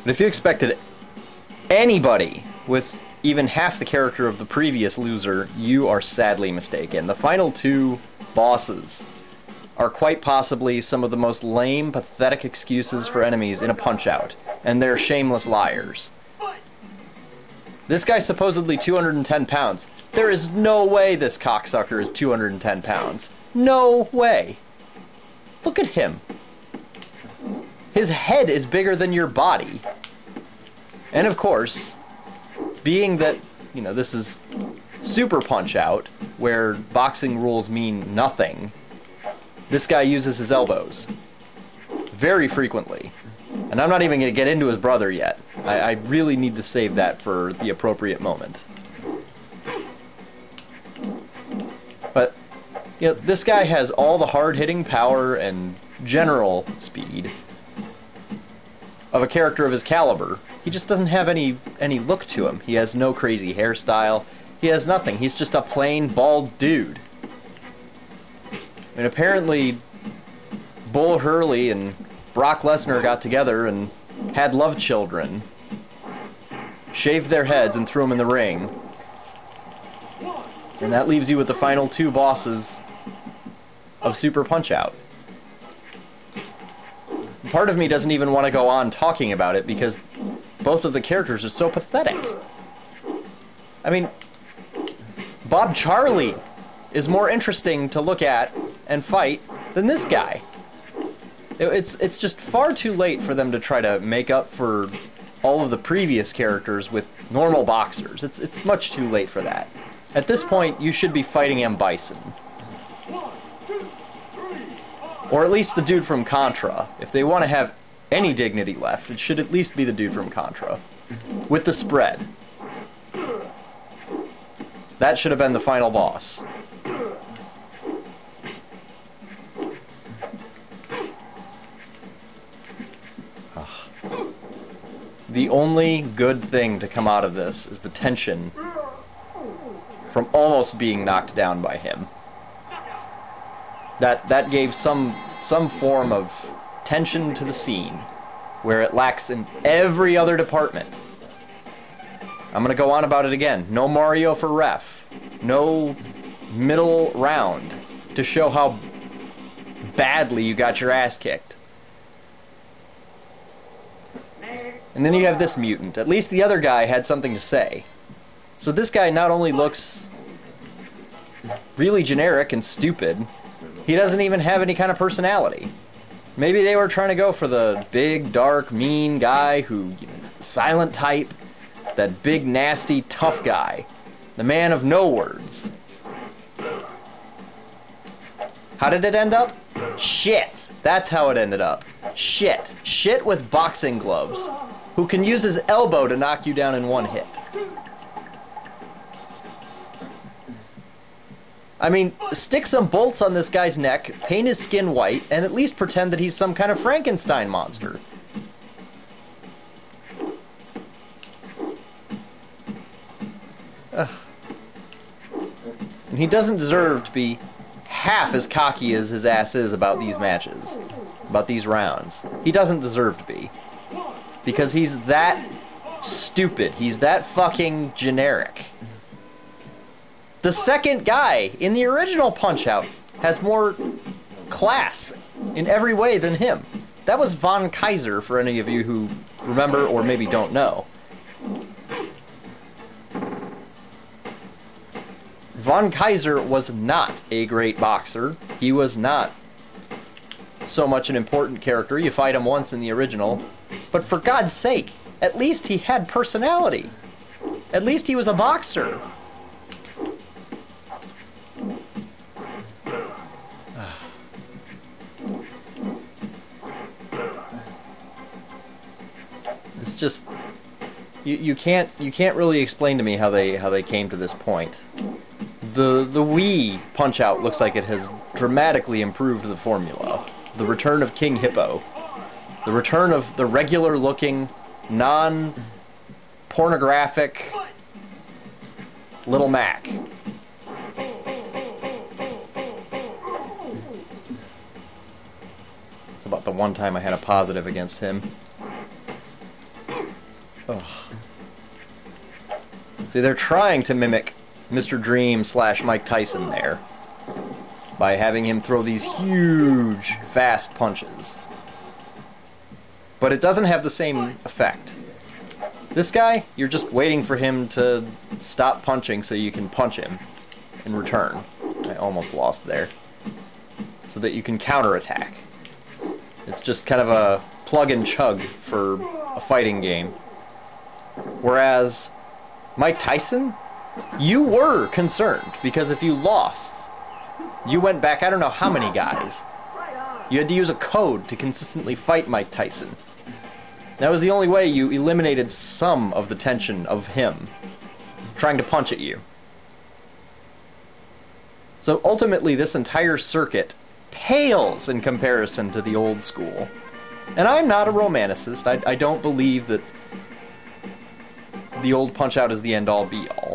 But if you expected anybody with even half the character of the previous loser, you are sadly mistaken. The final two bosses are quite possibly some of the most lame, pathetic excuses for enemies in a Punch-Out, and they're shameless liars. This guy's supposedly 210 pounds. There is no way this cocksucker is 210 pounds. No way. Look at him. His head is bigger than your body. And of course, being that, you know, this is Super Punch-Out, where boxing rules mean nothing, this guy uses his elbows very frequently. And I'm not even going to get into his brother yet. I really need to save that for the appropriate moment. But, you know, this guy has all the hard-hitting power and general speed of a character of his caliber. He just doesn't have any look to him. He has no crazy hairstyle. He has nothing. He's just a plain bald dude. And apparently, Bull Hurley and Brock Lesnar got together and had love children, shaved their heads and threw them in the ring. And that leaves you with the final two bosses of Super Punch-Out. Part of me doesn't even want to go on talking about it because both of the characters are so pathetic. I mean, Bob Charlie is more interesting to look at and fight than this guy. It's just far too late for them to try to make up for all of the previous characters with normal boxers. It's much too late for that. At this point, you should be fighting M. Bison. Or at least the dude from Contra. If they want to have any dignity left, it should at least be the dude from Contra. With the spread. That should have been the final boss. The only good thing to come out of this is the tension from almost being knocked down by him. That gave some form of tension to the scene, where it lacks in every other department. I'm gonna go on about it again. No Mario for ref. No middle round to show how badly you got your ass kicked. And then you have this mutant. At least the other guy had something to say. So this guy not only looks really generic and stupid, he doesn't even have any kind of personality. Maybe they were trying to go for the big, dark, mean guy who, you know, is the silent type. That big, nasty, tough guy. The man of no words. How did it end up? Shit. That's how it ended up. Shit. Shit with boxing gloves. Who can use his elbow to knock you down in one hit. I mean, stick some bolts on this guy's neck, paint his skin white, and at least pretend that he's some kind of Frankenstein monster. Ugh. And he doesn't deserve to be half as cocky as his ass is about these matches, about these rounds. He doesn't deserve to be. Because he's that stupid. He's that fucking generic. The second guy in the original Punch-Out has more class in every way than him. That was Von Kaiser, for any of you who remember or maybe don't know. Von Kaiser was not a great boxer. He was not so much an important character. You fight him once in the original. But for God's sake, at least he had personality. At least he was a boxer. It's just you can't really explain to me how they came to this point. The Wii Punch-Out looks like it has dramatically improved the formula. The return of King Hippo. The return of the regular-looking, non-pornographic Little Mac. It's about the one time I had a positive against him. See, they're trying to mimic Mr. Dream / Mike Tyson there by having him throw these huge, fast punches. But it doesn't have the same effect. This guy, you're just waiting for him to stop punching so you can punch him in return. I almost lost there. So that you can counterattack. It's just kind of a plug and chug for a fighting game. Whereas Mike Tyson, you were concerned because if you lost, you went back I don't know how many guys. You had to use a code to consistently fight Mike Tyson. That was the only way you eliminated some of the tension of him trying to punch at you. So ultimately this entire circuit pales in comparison to the old school. And I'm not a romanticist. I don't believe that the old Punch-Out is the end-all be-all.